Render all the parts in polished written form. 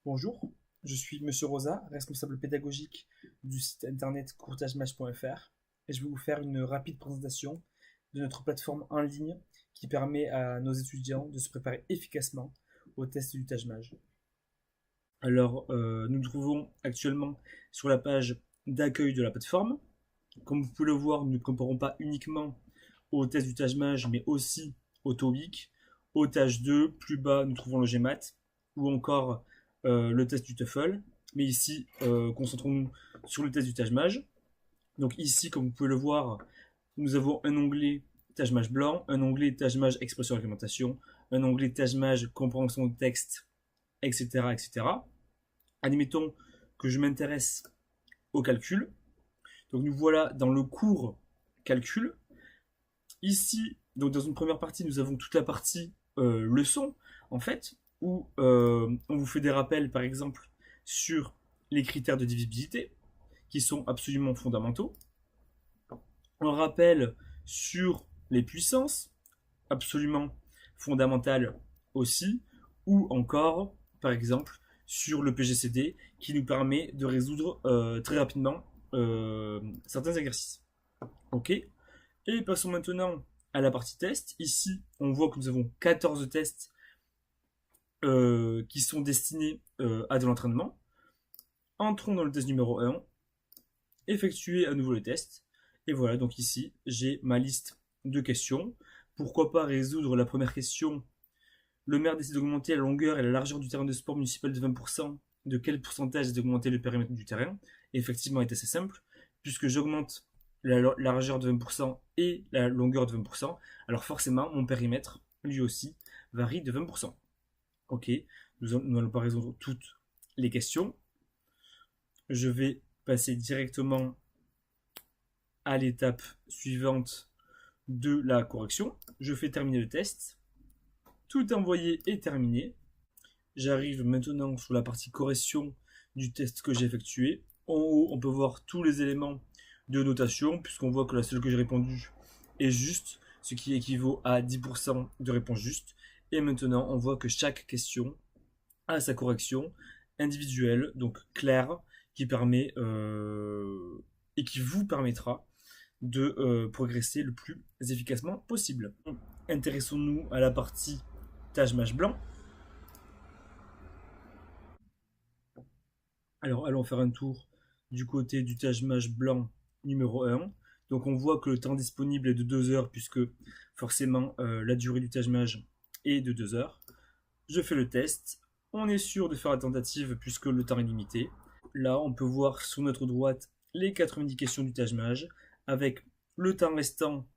Bonjour, je suis Monsieur Rosa, responsable pédagogique du site internet courtagematch.fr et je vais vous faire une rapide présentation de notre plateforme en ligne qui permet à nos étudiants de se préparer efficacement au test du Tajmage. Alors, nous nous trouvons actuellement sur la page d'accueil de la plateforme. Comme vous pouvez le voir, nous ne comparons pas uniquement au test du Tajmage, mais aussi au TOEIC, au Taj 2, plus bas, nous trouvons le GMAT, ou encore le test du TOEFL. Mais ici, concentrons-nous sur le test du Tajmage. Donc ici, comme vous pouvez le voir, nous avons un onglet Tajmage blanc, un onglet Tajmage expression argumentation, un onglet Tajmage compréhension de texte, etc., etc. Admettons que je m'intéresse au calcul. Donc nous voilà dans le cours calcul. Ici, donc dans une première partie, nous avons toute la partie leçon, en fait, où on vous fait des rappels, par exemple, sur les critères de divisibilité, qui sont absolument fondamentaux. Un rappel sur les puissances, absolument fondamentales aussi, ou encore, par exemple, sur le PGCD, qui nous permet de résoudre très rapidement certains exercices. Ok. Et passons maintenant à la partie test. Ici, on voit que nous avons 14 tests qui sont destinés à de l'entraînement. Entrons dans le test numéro 1. Effectuez à nouveau le test. Et voilà, donc ici, j'ai ma liste de questions. Pourquoi pas résoudre la première question. Le maire décide d'augmenter la longueur et la largeur du terrain de sport municipal de 20%. De quel pourcentage est d'augmenter le périmètre du terrain? Et effectivement, est assez simple, puisque j'augmente la largeur de 20% et la longueur de 20%, alors forcément, mon périmètre, lui aussi, varie de 20%. Ok, nous n'allons pas résoudre toutes les questions. Je vais passer directement à l'étape suivante de la correction. Je fais terminer le test. Tout envoyé est terminé. J'arrive maintenant sur la partie correction du test que j'ai effectué. En haut, on peut voir tous les éléments de notation, puisqu'on voit que la seule que j'ai répondue est juste, ce qui équivaut à 10% de réponse juste. Et maintenant, on voit que chaque question a sa correction individuelle, donc claire, qui permet et qui vous permettra de progresser le plus efficacement possible. Intéressons-nous à la partie Tajmage blanc. Alors, allons faire un tour du côté du Tajmage blanc numéro 1. Donc, on voit que le temps disponible est de 2 heures, puisque forcément, la durée du Tajmage est de 2 heures. Je fais le test. On est sûr de faire la tentative, puisque le temps est limité. Là, on peut voir sur notre droite les 90 questions du Tajmage, avec le temps restant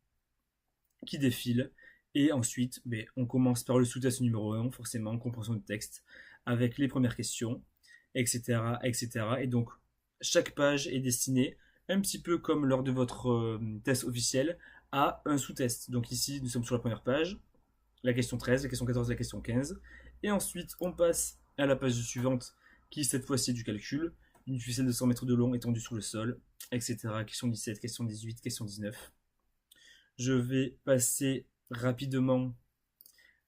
qui défile. Et ensuite, on commence par le sous-test numéro 1, forcément, compréhension de texte, avec les premières questions, etc., etc. Et donc, chaque page est destinée, un petit peu comme lors de votre test officiel, à un sous-test. Donc ici, nous sommes sur la première page, la question 13, la question 14, la question 15. Et ensuite, on passe à la page suivante, qui cette fois-ci est du calcul, une ficelle de 100 mètres de long étendue sur le sol, etc. Question 17, question 18, question 19. Je vais passer rapidement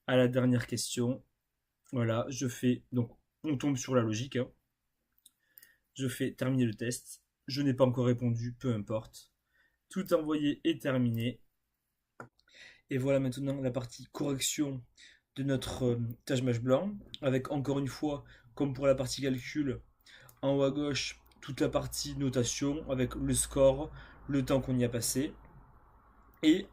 à la dernière question. Voilà, je fais, donc on tombe sur la logique, hein. Je fais terminer le test. Je n'ai pas encore répondu, peu importe. Tout envoyé est terminé. Et voilà maintenant la partie correction de notre Tajmage blanc, avec encore une fois, comme pour la partie calcul, en haut à gauche, toute la partie notation, avec le score, le temps qu'on y a passé, et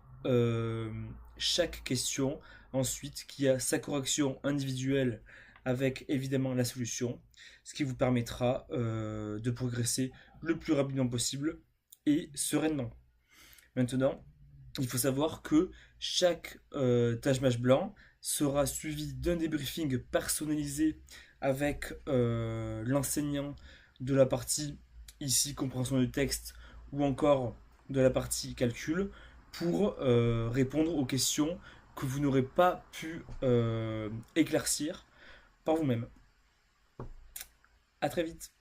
chaque question ensuite qui a sa correction individuelle avec évidemment la solution, ce qui vous permettra de progresser le plus rapidement possible et sereinement. Maintenant, il faut savoir que chaque Tajmage blanc sera suivi d'un débriefing personnalisé avec l'enseignant de la partie ici compréhension de texte ou encore de la partie calcul pour répondre aux questions que vous n'aurez pas pu éclaircir par vous-même. A très vite.